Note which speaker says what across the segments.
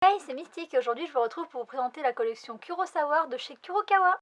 Speaker 1: Hey, c'est Mystique et aujourd'hui je vous retrouve pour vous présenter la collection Kurosawa de chez Kurokawa.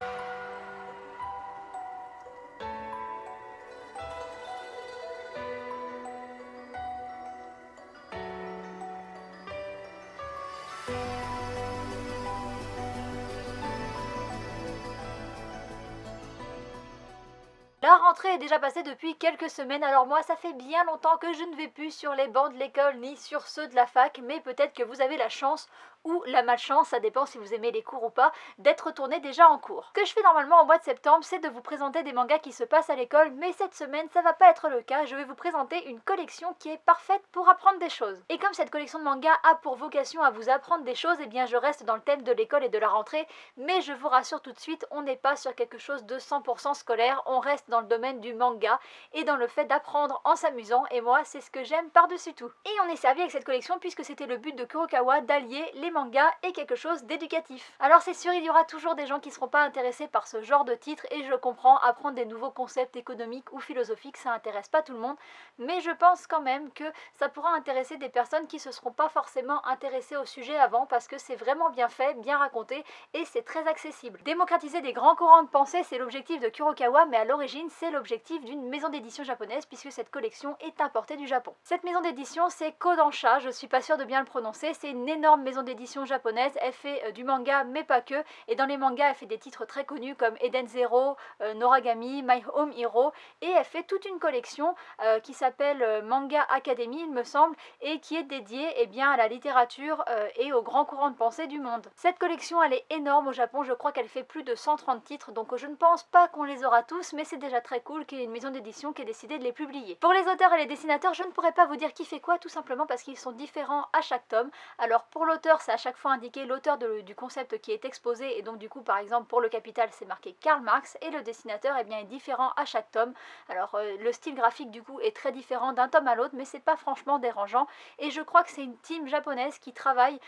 Speaker 1: La rentrée est déjà passée depuis quelques semaines, alors moi ça fait bien longtemps que je ne vais plus sur les bancs de l'école ni sur ceux de la fac, mais peut-être que vous avez la chance ou la malchance, ça dépend si vous aimez les cours ou pas, d'être retourné déjà en cours. Ce que je fais normalement au mois de septembre, c'est de vous présenter des mangas qui se passent à l'école, mais cette semaine ça va pas être le cas, je vais vous présenter une collection qui est parfaite pour apprendre des choses. Et comme cette collection de mangas a pour vocation à vous apprendre des choses, eh bien je reste dans le thème de l'école et de la rentrée, mais je vous rassure tout de suite, on n'est pas sur quelque chose de 100% scolaire, on reste dans le domaine du manga et dans le fait d'apprendre en s'amusant, et moi c'est ce que j'aime par-dessus tout. Et on est servi avec cette collection puisque c'était le but de Kurokawa d'allier les mangas et quelque chose d'éducatif. Alors c'est sûr, il y aura toujours des gens qui seront pas intéressés par ce genre de titre, et je comprends, apprendre des nouveaux concepts économiques ou philosophiques ça intéresse pas tout le monde, mais je pense quand même que ça pourra intéresser des personnes qui se seront pas forcément intéressées au sujet avant, parce que c'est vraiment bien fait, bien raconté et c'est très accessible. Démocratiser des grands courants de pensée, c'est l'objectif de Kurokawa, mais à l'origine c'est l'objectif d'une maison d'édition japonaise puisque cette collection est importée du Japon. Cette maison d'édition c'est Kodansha, je suis pas sûre de bien le prononcer, c'est une énorme maison d'édition japonaise, elle fait du manga mais pas que, et dans les mangas elle fait des titres très connus comme Eden Zero, Noragami, My Home Hero, et elle fait toute une collection qui s'appelle Manga Academy il me semble, et qui est dédiée à la littérature et aux grands courants de pensée du monde. Cette collection elle est énorme au Japon, je crois qu'elle fait plus de 130 titres, donc je ne pense pas qu'on les aura tous, mais c'est déjà très cool qu'il y ait une maison d'édition qui ait décidé de les publier. Pour les auteurs et les dessinateurs, je ne pourrais pas vous dire qui fait quoi, tout simplement parce qu'ils sont différents à chaque tome. Alors pour l'auteur, c'est à chaque fois indiqué l'auteur du concept qui est exposé, et donc du coup par exemple pour le Capital c'est marqué Karl Marx, et le dessinateur est différent à chaque tome. Alors le style graphique du coup est très différent d'un tome à l'autre, mais c'est pas franchement dérangeant, et je crois que c'est une team japonaise qui travaille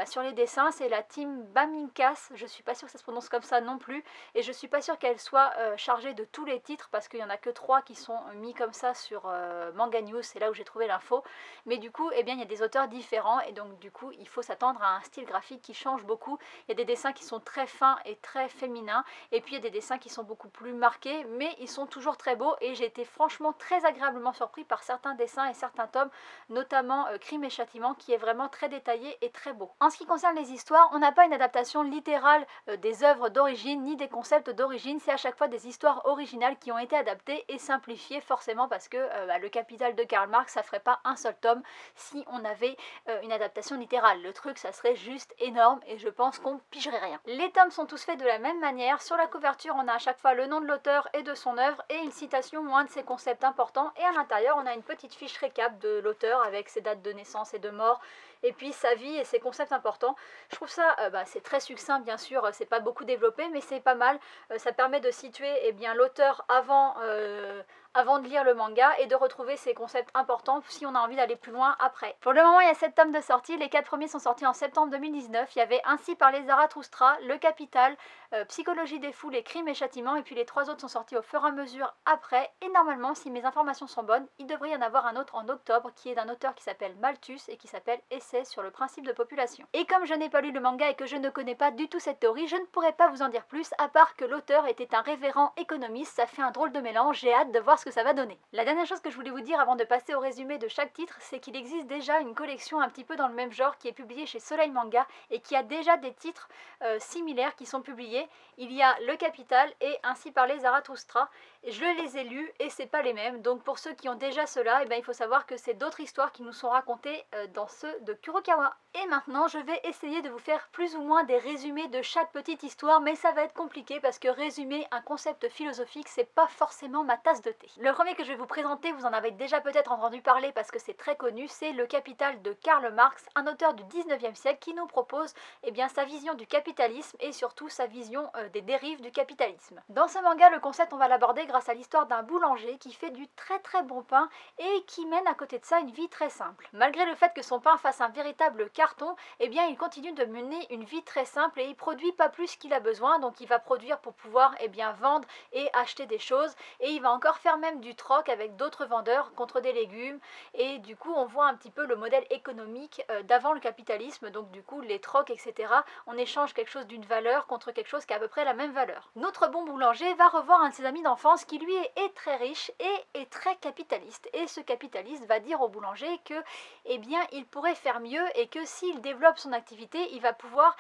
Speaker 1: sur les dessins, c'est la team Baminkas, je suis pas sûre que ça se prononce comme ça non plus, et je suis pas sûre qu'elle soit chargée de tous les titres parce qu'il y en a que 3 qui sont mis comme ça sur Manga News, c'est là où j'ai trouvé l'info, mais du coup il y a des auteurs différents, et donc du coup il faut s'attendre à un style graphique qui change beaucoup. Il y a des dessins qui sont très fins et très féminins, et puis il y a des dessins qui sont beaucoup plus marqués, mais ils sont toujours très beaux, et j'ai été franchement très agréablement surpris par certains dessins et certains tomes, notamment Crime et Châtiment, qui est vraiment très détaillé et très beau. En ce qui concerne les histoires, on n'a pas une adaptation littérale des œuvres d'origine ni des concepts d'origine, c'est à chaque fois des histoires originales qui ont été adaptées et simplifiées, forcément parce que le Capital de Karl Marx ça ferait pas un seul tome si on avait une adaptation littérale. Le truc ça serait juste énorme et je pense qu'on pigerait rien. Les tomes sont tous faits de la même manière, sur la couverture on a à chaque fois le nom de l'auteur et de son œuvre et une citation ou un de ses concepts importants, et à l'intérieur on a une petite fiche récap de l'auteur avec ses dates de naissance et de mort, et puis sa vie et ses concepts importants. Je trouve ça, c'est très succinct bien sûr, c'est pas beaucoup développé, mais c'est pas mal, ça permet de situer l'auteur avant de lire le manga et de retrouver ses concepts importants si on a envie d'aller plus loin après. Pour le moment il y a 7 tomes de sortie, les 4 premiers sont sortis en septembre 2019, il y avait Ainsi parlait Zarathustra, Le Capital, Psychologie des foules et Crime et Châtiment, et puis les 3 autres sont sortis au fur et à mesure après, et normalement si mes informations sont bonnes, il devrait y en avoir un autre en octobre qui est d'un auteur qui s'appelle Malthus et qui s'appelle Essai sur le principe de population. Et comme je n'ai pas lu le manga et que je ne connais pas du tout cette théorie, je ne pourrais pas vous en dire plus, à part que l'auteur était un révérend économiste, ça fait un drôle de mélange, j'ai hâte de voir ce que ça va donner. La dernière chose que je voulais vous dire avant de passer au résumé de chaque titre, c'est qu'il existe déjà une collection un petit peu dans le même genre qui est publiée chez Soleil Manga et qui a déjà des titres similaires qui sont publiés. Il y a Le Capital et Ainsi parlait Zarathustra. Je les ai lus et c'est pas les mêmes, donc pour ceux qui ont déjà cela, il faut savoir que c'est d'autres histoires qui nous sont racontées dans ceux de Kurokawa. Et maintenant je vais essayer de vous faire plus ou moins des résumés de chaque petite histoire, mais ça va être compliqué parce que résumer un concept philosophique c'est pas forcément ma tasse de thé. Le premier que je vais vous présenter, vous en avez déjà peut-être entendu parler parce que c'est très connu, c'est Le Capital de Karl Marx, un auteur du 19e siècle qui nous propose sa vision du capitalisme et surtout sa vision des dérives du capitalisme. Dans ce manga, le concept on va l'aborder grâce à l'histoire d'un boulanger qui fait du très bon pain et qui mène à côté de ça une vie très simple. Malgré le fait que son pain fasse un véritable carton, eh bien il continue de mener une vie très simple et il produit pas plus qu'il a besoin, donc il va produire pour pouvoir vendre et acheter des choses, et il va encore faire même du troc avec d'autres vendeurs contre des légumes, et du coup on voit un petit peu le modèle économique d'avant le capitalisme, donc du coup les trocs, etc. On échange quelque chose d'une valeur contre quelque chose qui a à peu près la même valeur. Notre bon boulanger va revoir un de ses amis d'enfance qui lui est très riche et est très capitaliste, et ce capitaliste va dire au boulanger que il pourrait faire mieux et que s'il développe son activité, il va pouvoir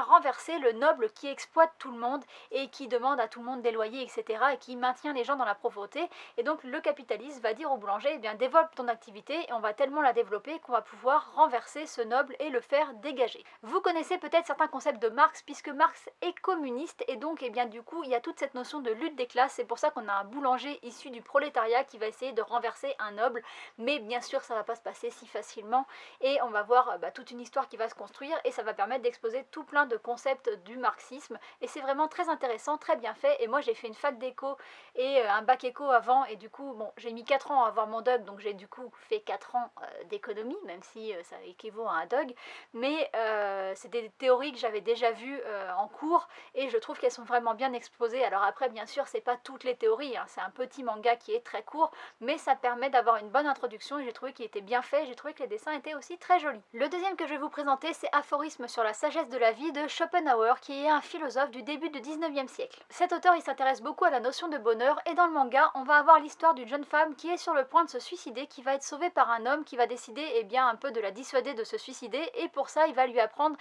Speaker 1: renverser le noble qui exploite tout le monde et qui demande à tout le monde des loyers, etc. et qui maintient les gens dans la pauvreté. Et donc le capitaliste va dire au boulanger, développe ton activité et on va tellement la développer qu'on va pouvoir renverser ce noble et le faire dégager. Vous connaissez peut-être certains concepts de Marx, puisque Marx est communiste, et donc du coup il y a toute cette notion de lutte des classes. C'est pour ça qu'on a un boulanger issu du prolétariat qui va essayer de renverser un noble, mais bien sûr ça va pas se passer si facilement, et on va voir toute une histoire qui va se construire, et ça va permettre d'exposer tout plein de concepts du marxisme, et c'est vraiment très intéressant, très bien fait. Et moi j'ai fait une fac d'éco et un bac éco avant, et du coup bon, j'ai mis 4 ans à avoir mon DUG, donc j'ai du coup fait 4 ans d'économie, même si ça équivaut à un DUG, mais c'est des théories que j'avais déjà vues en cours, et je trouve qu'elles sont vraiment bien exposées. Alors après bien sûr c'est pas toutes les théories, hein, c'est un petit manga qui est très court, mais ça permet d'avoir une bonne introduction, et j'ai trouvé qu'il était bien fait, j'ai trouvé que les dessins étaient aussi très jolis. Le deuxième que je vais vous présenter, c'est Aphorisme sur la sagesse de la vie de Schopenhauer, qui est un philosophe du début du 19e siècle. Cet auteur il s'intéresse beaucoup à la notion de bonheur, et dans le manga on va avoir l'histoire d'une jeune femme qui est sur le point de se suicider, qui va être sauvée par un homme qui va décider un peu de la dissuader de se suicider, et pour ça il va lui apprendre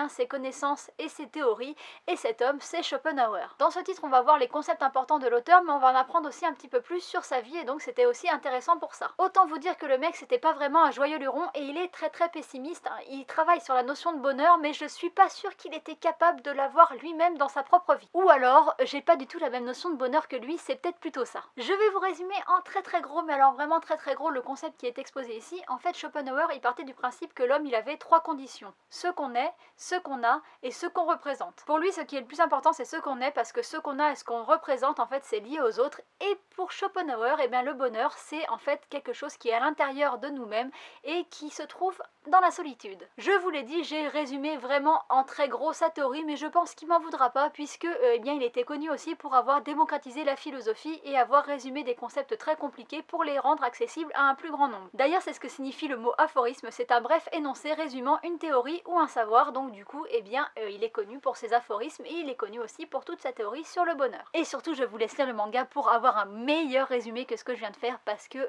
Speaker 1: ses connaissances et ses théories, et cet homme c'est Schopenhauer. Dans ce titre on va voir les concepts importants de l'auteur, mais on va en apprendre aussi un petit peu plus sur sa vie, et donc c'était aussi intéressant pour ça. Autant vous dire que le mec c'était pas vraiment un joyeux luron, et il est très pessimiste, hein. Il travaille sur la notion de bonheur, mais je suis pas sûre qu'il était capable de l'avoir lui-même dans sa propre vie. Ou alors, j'ai pas du tout la même notion de bonheur que lui, c'est peut-être plutôt ça. Je vais vous résumer en très gros, mais alors vraiment très gros, le concept qui est exposé ici. En fait, Schopenhauer, il partait du principe que l'homme, il avait 3 conditions: ce qu'on est, ce qu'on a et ce qu'on représente. Pour lui, ce qui est le plus important, c'est ce qu'on est, parce que ce qu'on a et ce qu'on représente, en fait, c'est lié aux autres. Et pour Schopenhauer, le bonheur, c'est en fait quelque chose qui est à l'intérieur de nous-mêmes et qui se trouve dans la solitude. Je vous l'ai dit, j'ai résumé vraiment en très gros sa théorie, mais je pense qu'il m'en voudra pas, puisque il était connu aussi pour avoir démocratisé la philosophie et avoir résumé des concepts très compliqués pour les rendre accessibles à un plus grand nombre. D'ailleurs, c'est ce que signifie le mot aphorisme, c'est un bref énoncé résumant une théorie ou un savoir, donc du coup, il est connu pour ses aphorismes, et il est connu aussi pour toute sa théorie sur le bonheur. Et surtout, je vous laisse lire le manga pour avoir un meilleur résumé que ce que je viens de faire, parce que,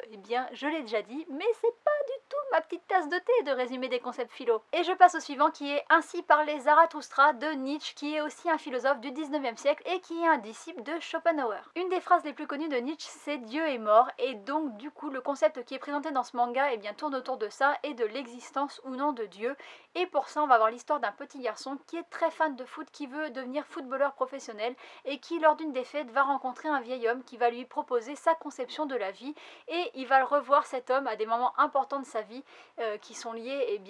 Speaker 1: je l'ai déjà dit, mais c'est pas du tout ma petite tasse de thé de résumer des concepts philo. Et je passe au suivant, qui est Ainsi parlait Zarathustra de Nietzsche, qui est aussi un philosophe du 19e siècle et qui est un disciple de Schopenhauer. Une des phrases les plus connues de Nietzsche, c'est Dieu est mort, et donc du coup le concept qui est présenté dans ce manga tourne autour de ça et de l'existence ou non de Dieu. Et pour ça on va voir l'histoire d'un petit garçon qui est très fan de foot, qui veut devenir footballeur professionnel, et qui lors d'une des fêtes va rencontrer un vieil homme qui va lui proposer sa conception de la vie, et il va le revoir, cet homme, à des moments importants de sa vie qui sont liés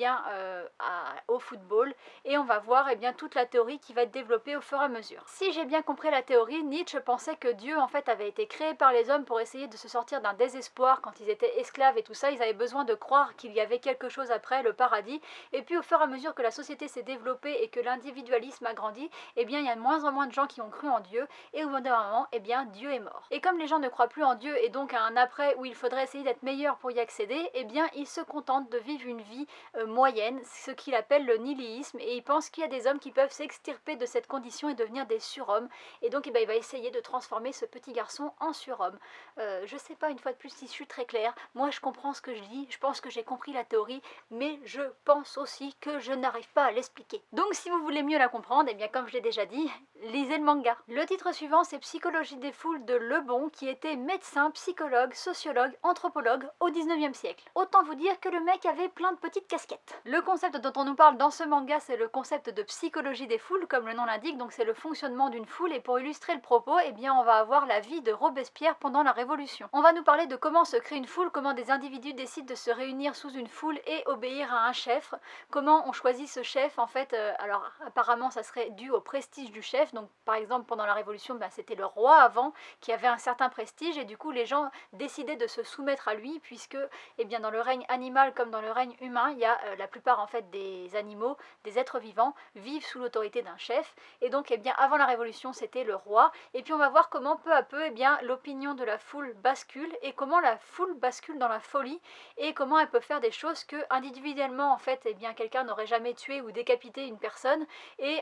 Speaker 1: au football, et on va voir toute la théorie qui va être développée au fur et à mesure. Si j'ai bien compris la théorie, Nietzsche pensait que Dieu en fait avait été créé par les hommes pour essayer de se sortir d'un désespoir quand ils étaient esclaves et tout ça. Ils avaient besoin de croire qu'il y avait quelque chose après, le paradis, et puis au fur et à mesure que la société s'est développée et que l'individualisme a grandi, il y a de moins en moins de gens qui ont cru en Dieu, et au bout d'un moment, Dieu est mort. Et comme les gens ne croient plus en Dieu, et donc à un après où il faudrait essayer d'être meilleur pour y accéder, ils se contentent de vivre une vie moyenne, ce qu'il appelle le nihilisme, et il pense qu'il y a des hommes qui peuvent s'extirper de cette condition et devenir des surhommes, et donc il va essayer de transformer ce petit garçon en surhomme. Je sais pas, une fois de plus, si je suis très claire, moi je comprends ce que je dis, je pense que j'ai compris la théorie, mais je pense aussi que je n'arrive pas à l'expliquer. Donc si vous voulez mieux la comprendre, comme je l'ai déjà dit, lisez le manga. Le titre suivant, c'est Psychologie des foules de Lebon, qui était médecin, psychologue, sociologue, anthropologue au 19e siècle. Autant vous dire que le mec avait plein de petites casquettes. Le concept dont on nous parle dans ce manga, c'est le concept de psychologie des foules, comme le nom l'indique, donc c'est le fonctionnement d'une foule, et pour illustrer le propos, on va avoir la vie de Robespierre pendant la Révolution. On va nous parler de comment se crée une foule, comment des individus décident de se réunir sous une foule et obéir à un chef, comment on choisit ce chef, en fait, alors apparemment ça serait dû au prestige du chef, donc par exemple pendant la Révolution, c'était le roi avant, qui avait un certain prestige, et du coup les gens décidaient de se soumettre à lui, puisque dans le règne animal animal comme dans le règne humain, il y a la plupart en fait des animaux, des êtres vivants, vivent sous l'autorité d'un chef. Et donc eh bien, avant la Révolution, c'était le roi. Et puis on va voir comment peu à peu eh bien, l'opinion de la foule bascule et comment la foule bascule dans la folie et comment elle peut faire des choses que individuellement en fait eh bien, quelqu'un n'aurait jamais tué ou décapité une personne. Et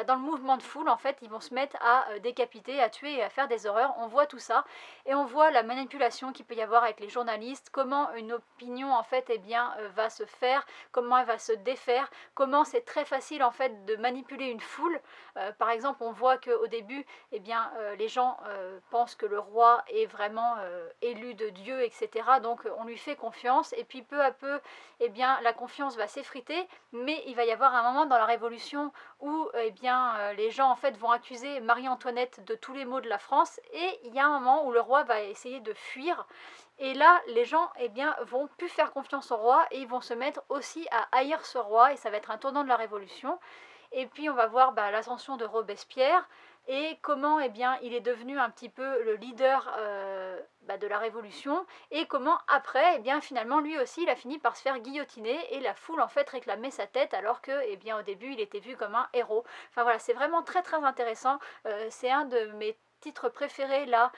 Speaker 1: dans le mouvement de foule, en fait, ils vont se mettre à décapiter, à tuer et à faire des horreurs. On voit tout ça et on voit la manipulation qu'il peut y avoir avec les journalistes, comment une opinion, en fait, eh bien, va se faire, comment elle va se défaire, comment c'est très facile, en fait, de manipuler une foule. Par exemple, on voit qu'au début, eh bien, les gens pensent que le roi est vraiment élu de Dieu, etc. Donc, on lui fait confiance et puis peu à peu, eh bien, la confiance va s'effriter, mais il va y avoir un moment dans la Révolution où eh bien, les gens en fait vont accuser Marie-Antoinette de tous les maux de la France et il y a un moment où le roi va essayer de fuir et là les gens eh bien, vont plus faire confiance au roi et ils vont se mettre aussi à haïr ce roi et ça va être un tournant de la Révolution. Et puis on va voir l'ascension de Robespierre et comment eh bien, il est devenu un petit peu le leader de la Révolution et comment après, eh bien, finalement, lui aussi, il a fini par se faire guillotiner et la foule en fait réclamait sa tête alors que eh bien, au début, il était vu comme un héros. Enfin voilà, c'est vraiment très très intéressant. C'est un de mes titres préférés là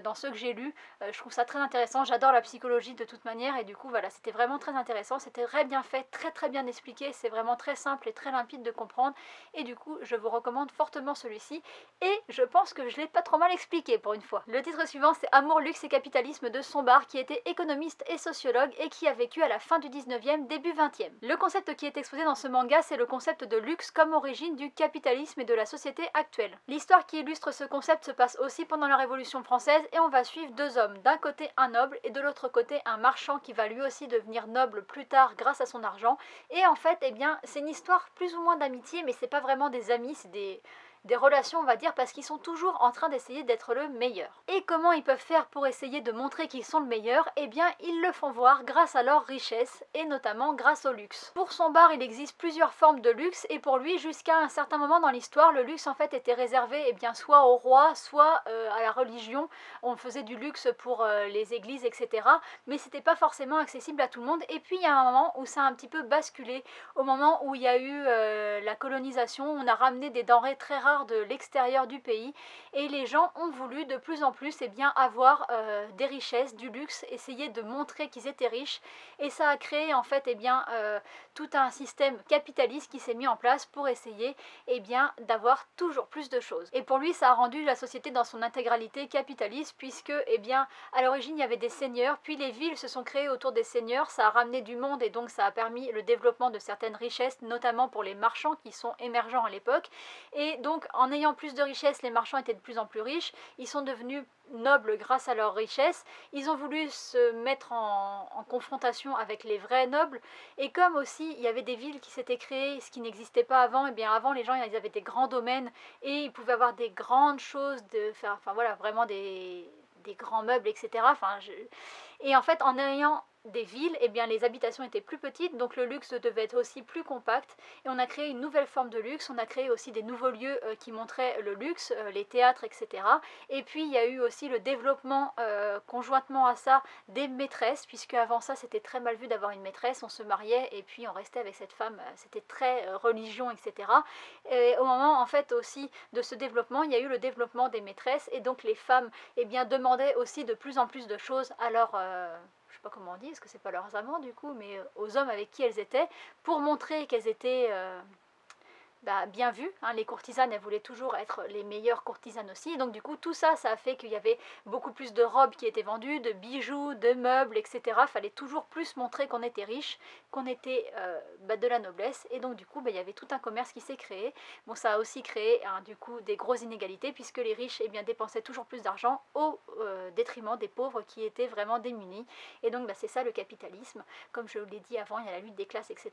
Speaker 1: dans ceux que j'ai lus. Je trouve ça très intéressant, j'adore la psychologie de toute manière et du coup voilà, c'était vraiment très intéressant, c'était très bien fait, très très bien expliqué, c'est vraiment très simple et très limpide de comprendre et du coup je vous recommande fortement celui-ci et je pense que je l'ai pas trop mal expliqué pour une fois. Le titre suivant c'est Amour, luxe et capitalisme de Sombart qui était économiste et sociologue et qui a vécu à la fin du 19e, début 20e. Le concept qui est exposé dans ce manga c'est le concept de luxe comme origine du capitalisme et de la société actuelle. L'histoire qui illustre ce concept se passe aussi pendant la Révolution française et on va suivre deux hommes, d'un côté un noble et de l'autre côté un marchand qui va lui aussi devenir noble plus tard grâce à son argent et en fait eh bien c'est une histoire plus ou moins d'amitié mais c'est pas vraiment des amis, c'est des relations on va dire parce qu'ils sont toujours en train d'essayer d'être le meilleur. Et comment ils peuvent faire pour essayer de montrer qu'ils sont le meilleur? Eh bien ils le font voir grâce à leur richesse et notamment grâce au luxe. Pour Sombart il existe plusieurs formes de luxe et pour lui jusqu'à un certain moment dans l'histoire le luxe en fait était réservé eh bien, soit au roi soit à la religion. On faisait du luxe pour les églises etc. Mais c'était pas forcément accessible à tout le monde et puis il y a un moment où ça a un petit peu basculé au moment où il y a eu la colonisation, on a ramené des denrées très rares de l'extérieur du pays et les gens ont voulu de plus en plus eh bien, avoir des richesses, du luxe, essayer de montrer qu'ils étaient riches et ça a créé en fait eh bien, tout un système capitaliste qui s'est mis en place pour essayer eh bien, d'avoir toujours plus de choses. Et pour lui ça a rendu la société dans son intégralité capitaliste puisque eh bien, à l'origine il y avait des seigneurs, puis les villes se sont créées autour des seigneurs, ça a ramené du monde et donc ça a permis le développement de certaines richesses, notamment pour les marchands qui sont émergents à l'époque. Et donc en ayant plus de richesses, les marchands étaient de plus en plus riches, ils sont devenus nobles grâce à leur richesse, ils ont voulu se mettre en confrontation avec les vrais nobles, et comme aussi il y avait des villes qui s'étaient créées, ce qui n'existait pas avant, et bien avant les gens ils avaient des grands domaines, et ils pouvaient avoir des grandes choses, de faire, enfin voilà, vraiment des grands meubles, etc. Et en fait en ayant des villes, eh bien les habitations étaient plus petites, donc le luxe devait être aussi plus compact, et on a créé une nouvelle forme de luxe, on a créé aussi des nouveaux lieux qui montraient le luxe, les théâtres, etc. Et puis il y a eu aussi le développement conjointement à ça des maîtresses, puisque avant ça c'était très mal vu d'avoir une maîtresse, on se mariait et puis on restait avec cette femme, c'était très religion, etc. Et au moment en fait aussi de ce développement, il y a eu le développement des maîtresses, et donc les femmes eh bien, demandaient aussi de plus en plus de choses à leur... je sais pas comment on dit, est-ce que c'est pas leurs amants du coup, mais aux hommes avec qui elles étaient, pour montrer qu'elles étaient bien vues. Les courtisanes, elles voulaient toujours être les meilleures courtisanes aussi, donc du coup tout ça, ça a fait qu'il y avait beaucoup plus de robes qui étaient vendues, de bijoux, de meubles, etc. Fallait toujours plus montrer qu'on était riche, qu'on était de la noblesse, et donc du coup il y avait tout un commerce qui s'est créé. Bon, ça a aussi créé du coup des grosses inégalités, puisque les riches eh bien, dépensaient toujours plus d'argent au détriment des pauvres qui étaient vraiment démunis, et donc c'est ça le capitalisme. Comme je vous l'ai dit avant, il y a la lutte des classes, etc.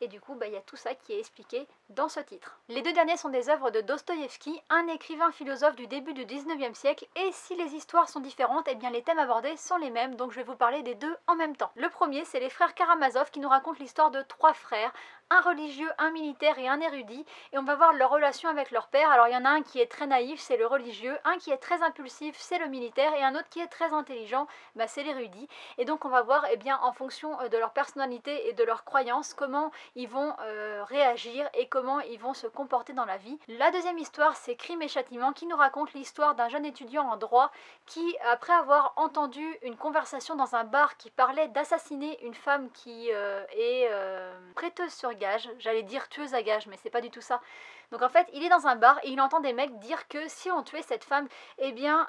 Speaker 1: Et du coup il y a tout ça qui est expliqué dans ce titre. Les deux derniers sont des œuvres de Dostoïevski, un écrivain philosophe du début du 19e siècle, et si les histoires sont différentes, eh bien les thèmes abordés sont les mêmes, donc je vais vous parler des deux en même temps. Le premier, c'est les frères Karamazov qui nous racontent l'histoire de trois frères, un religieux, un militaire et un érudit, et on va voir leur relation avec leur père. Alors il y en a un qui est très naïf, c'est le religieux, un qui est très impulsif, c'est le militaire, et un autre qui est très intelligent, bah, c'est l'érudit. Et donc on va voir bien en fonction de leur personnalité et de leurs croyances comment ils vont réagir et comment ils vont se comporter dans la vie. La deuxième histoire, c'est Crime et Châtiment, qui nous raconte l'histoire d'un jeune étudiant en droit qui, après avoir entendu une conversation dans un bar qui parlait d'assassiner une femme qui est prêteuse sur gage, j'allais dire tueuse à gage, mais c'est pas du tout ça. Donc en fait, il est dans un bar et il entend des mecs dire que si on tuait cette femme, eh bien,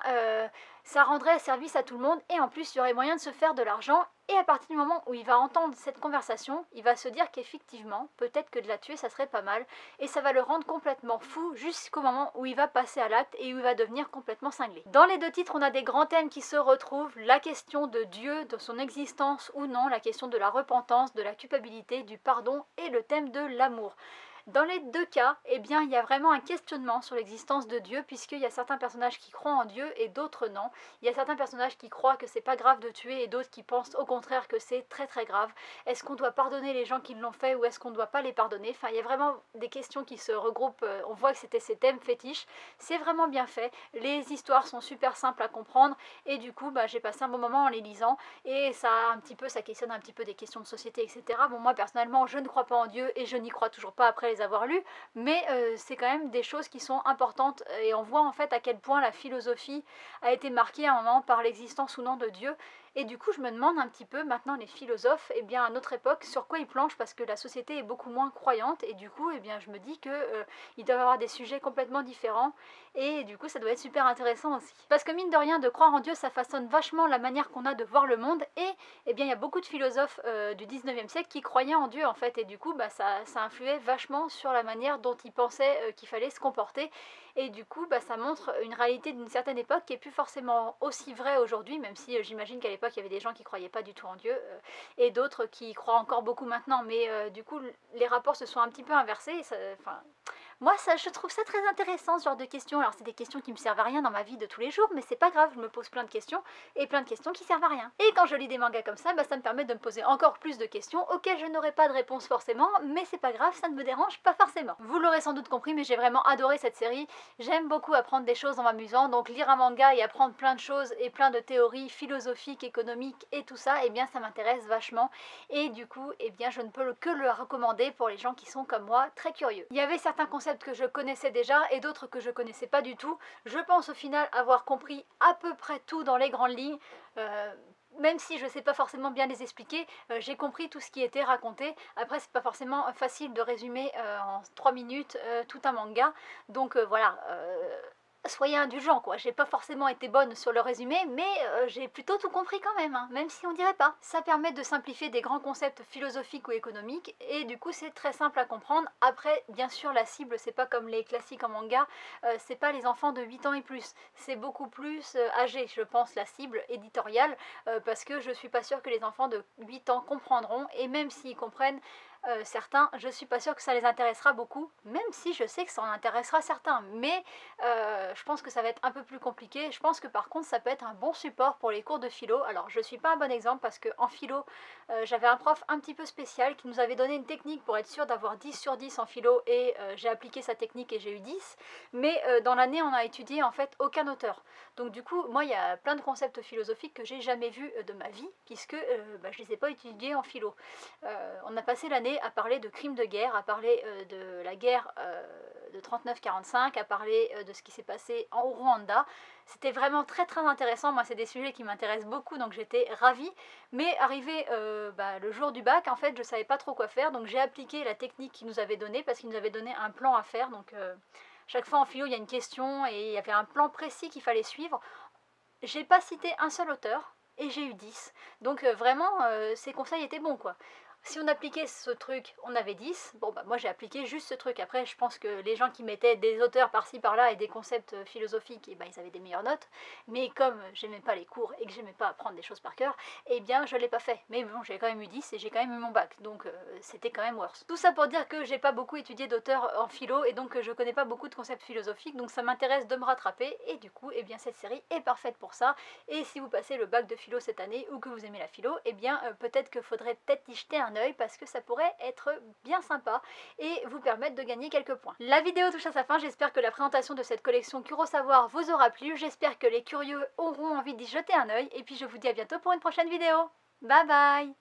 Speaker 1: ça rendrait service à tout le monde et en plus, il y aurait moyen de se faire de l'argent. Et à partir du moment où il va entendre cette conversation, il va se dire qu'effectivement, peut-être que de la tuer, ça serait pas mal. Et ça va le rendre complètement fou jusqu'au moment où il va passer à l'acte et où il va devenir complètement cinglé. Dans les deux titres, on a des grands thèmes qui se retrouvent. La question de Dieu, de son existence ou non, la question de la repentance, de la culpabilité, du pardon et le thème de l'amour. Dans les deux cas, eh bien, il y a vraiment un questionnement sur l'existence de Dieu, puisqu'il y a certains personnages qui croient en Dieu et d'autres non. Il y a certains personnages qui croient que c'est pas grave de tuer et d'autres qui pensent au contraire que c'est très très grave. Est-ce qu'on doit pardonner les gens qui l'ont fait ou est-ce qu'on ne doit pas les pardonner? Enfin, il y a vraiment des questions qui se regroupent. On voit que c'était ces thèmes fétiches. C'est vraiment bien fait. Les histoires sont super simples à comprendre et du coup, j'ai passé un bon moment en les lisant et ça questionne un petit peu des questions de société, etc. Bon, moi personnellement, je ne crois pas en Dieu et je n'y crois toujours pas après les avoir lus, mais c'est quand même des choses qui sont importantes et on voit en fait à quel point la philosophie a été marquée à un moment par l'existence ou non de Dieu. Et du coup, je me demande un petit peu maintenant les philosophes, eh bien à notre époque, sur quoi ils planchent parce que la société est beaucoup moins croyante et du coup, eh bien je me dis que ils doivent avoir des sujets complètement différents et du coup, ça doit être super intéressant aussi. Parce que mine de rien, de croire en Dieu, ça façonne vachement la manière qu'on a de voir le monde et eh bien il y a beaucoup de philosophes du 19e siècle qui croyaient en Dieu en fait et du coup, ça influait vachement sur la manière dont ils pensaient qu'il fallait se comporter et du coup, ça montre une réalité d'une certaine époque qui est plus forcément aussi vraie aujourd'hui, même si j'imagine qu'à l'époque il y avait des gens qui croyaient pas du tout en Dieu et d'autres qui y croient encore beaucoup maintenant, mais du coup les rapports se sont un petit peu inversés. Moi, je trouve ça très intéressant, ce genre de questions. Alors, c'est des questions qui me servent à rien dans ma vie de tous les jours, mais c'est pas grave, je me pose plein de questions, et plein de questions qui servent à rien. Et quand je lis des mangas comme ça me permet de me poser encore plus de questions auxquelles je n'aurai pas de réponse forcément, mais c'est pas grave, ça ne me dérange pas forcément. Vous l'aurez sans doute compris, mais j'ai vraiment adoré cette série. J'aime beaucoup apprendre des choses en m'amusant, donc lire un manga et apprendre plein de choses et plein de théories philosophiques, économiques et tout ça, eh bien ça m'intéresse vachement. Et du coup, eh bien je ne peux que le recommander pour les gens qui sont comme moi, très curieux. Il y avait certains concepts que je connaissais déjà et d'autres que je connaissais pas du tout. Je pense au final avoir compris à peu près tout dans les grandes lignes. Même si je ne sais pas forcément bien les expliquer, j'ai compris tout ce qui était raconté. Après, c'est pas forcément facile de résumer en 3 minutes tout un manga. Donc voilà, soyez indulgents quoi, j'ai pas forcément été bonne sur le résumé, mais j'ai plutôt tout compris quand même, hein, même si on dirait pas. Ça permet de simplifier des grands concepts philosophiques ou économiques, et du coup c'est très simple à comprendre. Après, bien sûr, la cible, c'est pas comme les classiques en manga, c'est pas les enfants de 8 ans et plus, c'est beaucoup plus âgé, je pense, la cible éditoriale, parce que je suis pas sûre que les enfants de 8 ans comprendront, et même s'ils comprennent, certains, je suis pas sûre que ça les intéressera beaucoup, même si je sais que ça en intéressera certains, mais je pense que ça va être un peu plus compliqué. Je pense que par contre ça peut être un bon support pour les cours de philo. Alors je suis pas un bon exemple parce qu'en philo j'avais un prof un petit peu spécial qui nous avait donné une technique pour être sûr d'avoir 10 sur 10 en philo et j'ai appliqué sa technique et j'ai eu 10, mais dans l'année on a étudié en fait aucun auteur. Donc du coup moi il y a plein de concepts philosophiques que j'ai jamais vus de ma vie puisque je les ai pas étudiés en philo. On a passé l'année à parler de crimes de guerre, à parler de la guerre de 39-45, à parler de ce qui s'est passé en Rwanda. C'était vraiment très très intéressant. Moi c'est des sujets qui m'intéressent beaucoup, donc j'étais ravie. Mais arrivé le jour du bac, en fait je savais pas trop quoi faire, donc j'ai appliqué la technique qu'ils nous avaient donnée parce qu'ils nous avaient donné un plan à faire. Donc chaque fois en philo il y a une question et il y avait un plan précis qu'il fallait suivre. J'ai pas cité un seul auteur et j'ai eu 10. Donc vraiment ces conseils étaient bons quoi. Si on appliquait ce truc, on avait 10. Bon, moi j'ai appliqué juste ce truc. Après, je pense que les gens qui mettaient des auteurs par-ci par-là et des concepts philosophiques, ils avaient des meilleures notes. Mais comme j'aimais pas les cours et que j'aimais pas apprendre des choses par cœur, eh bien je l'ai pas fait. Mais bon, j'ai quand même eu 10 et j'ai quand même eu mon bac. Donc c'était quand même worse. Tout ça pour dire que j'ai pas beaucoup étudié d'auteurs en philo et donc je connais pas beaucoup de concepts philosophiques. Donc ça m'intéresse de me rattraper. Et du coup, eh bien cette série est parfaite pour ça. Et si vous passez le bac de philo cette année ou que vous aimez la philo, eh bien peut-être que faudrait peut-être y jeter un un œil parce que ça pourrait être bien sympa et vous permettre de gagner quelques points. La vidéo touche à sa fin, j'espère que la présentation de cette collection Kurosawa vous aura plu, j'espère que les curieux auront envie d'y jeter un œil et puis je vous dis à bientôt pour une prochaine vidéo. Bye bye!